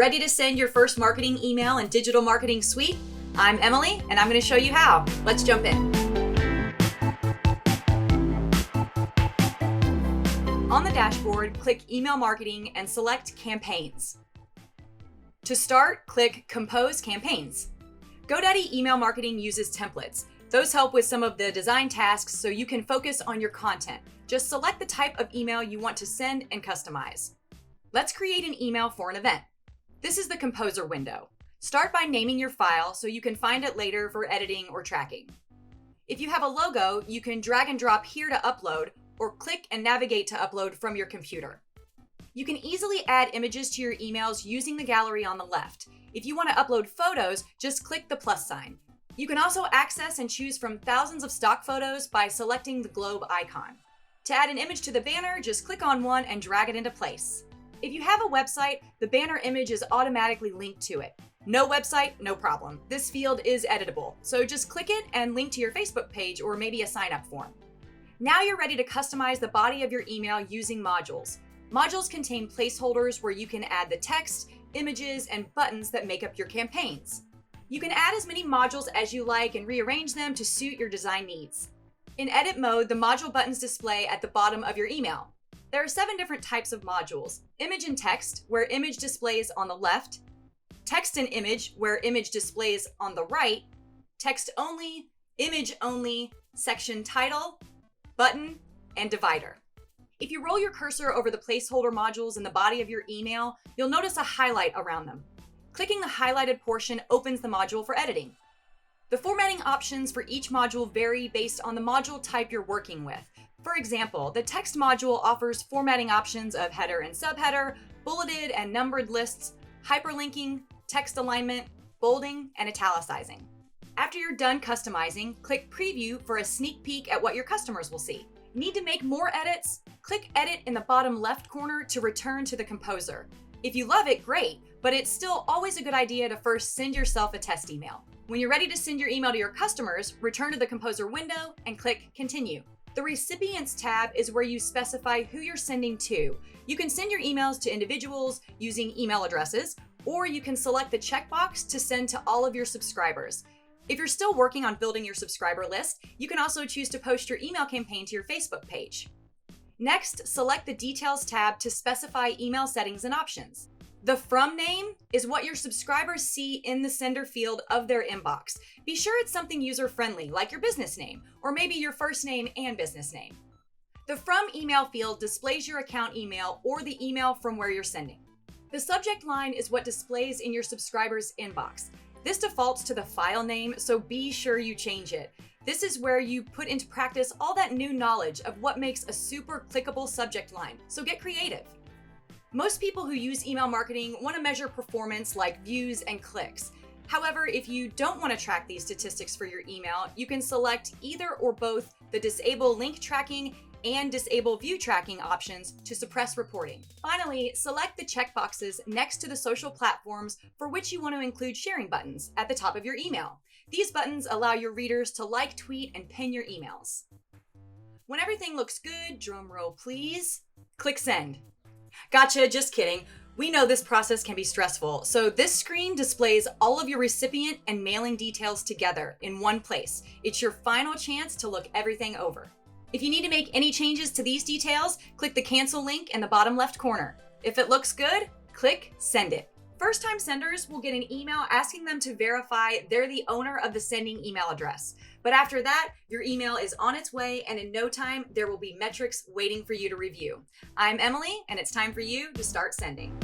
Ready to send your first marketing email in Digital Marketing Suite? I'm Emily, and I'm going to show you how. Let's jump in. On the dashboard, click Email Marketing and select Campaigns. To start, click Compose Campaigns. GoDaddy Email Marketing uses templates. Those help with some of the design tasks so you can focus on your content. Just select the type of email you want to send and customize. Let's create an email for an event. This is the Composer window. Start by naming your file so you can find it later for editing or tracking. If you have a logo, you can drag and drop here to upload, or click and navigate to upload from your computer. You can easily add images to your emails using the gallery on the left. If you want to upload photos, just click the plus sign. You can also access and choose from thousands of stock photos by selecting the globe icon. To add an image to the banner, just click on one and drag it into place. If you have a website, the banner image is automatically linked to it. No website, no problem. This field is editable, so just click it and link to your Facebook page or maybe a sign-up form. Now you're ready to customize the body of your email using modules. Modules contain placeholders where you can add the text, images, and buttons that make up your campaigns. You can add as many modules as you like and rearrange them to suit your design needs. In edit mode, the module buttons display at the bottom of your email. There are 7 different types of modules: image and text, where image displays on the left; text and image, where image displays on the right; text only, image only, section title, button, and divider. If you roll your cursor over the placeholder modules in the body of your email, you'll notice a highlight around them. Clicking the highlighted portion opens the module for editing. The formatting options for each module vary based on the module type you're working with. For example, the text module offers formatting options of header and subheader, bulleted and numbered lists, hyperlinking, text alignment, bolding, and italicizing. After you're done customizing, click Preview for a sneak peek at what your customers will see. Need to make more edits? Click Edit in the bottom left corner to return to the Composer. If you love it, great, but it's still always a good idea to first send yourself a test email. When you're ready to send your email to your customers, return to the Composer window and click Continue. The Recipients tab is where you specify who you're sending to. You can send your emails to individuals using email addresses, or you can select the checkbox to send to all of your subscribers. If you're still working on building your subscriber list, you can also choose to post your email campaign to your Facebook page. Next, select the Details tab to specify email settings and options. The From name is what your subscribers see in the sender field of their inbox. Be sure it's something user-friendly, like your business name, or maybe your first name and business name. The From email field displays your account email or the email from where you're sending. The subject line is what displays in your subscriber's inbox. This defaults to the file name, so be sure you change it. This is where you put into practice all that new knowledge of what makes a super clickable subject line, so get creative. Most people who use email marketing want to measure performance like views and clicks. However, if you don't want to track these statistics for your email, you can select either or both the Disable Link Tracking and Disable View Tracking options to suppress reporting. Finally, select the checkboxes next to the social platforms for which you want to include sharing buttons at the top of your email. These buttons allow your readers to like, tweet, and pin your emails. When everything looks good, drum roll please, click Send. Gotcha, just kidding. We know this process can be stressful, so this screen displays all of your recipient and mailing details together in one place. It's your final chance to look everything over. If you need to make any changes to these details, click the Cancel link in the bottom left corner. If it looks good, click Send It. First-time senders will get an email asking them to verify they're the owner of the sending email address. But after that, your email is on its way, and in no time, there will be metrics waiting for you to review. I'm Emily, and it's time for you to start sending.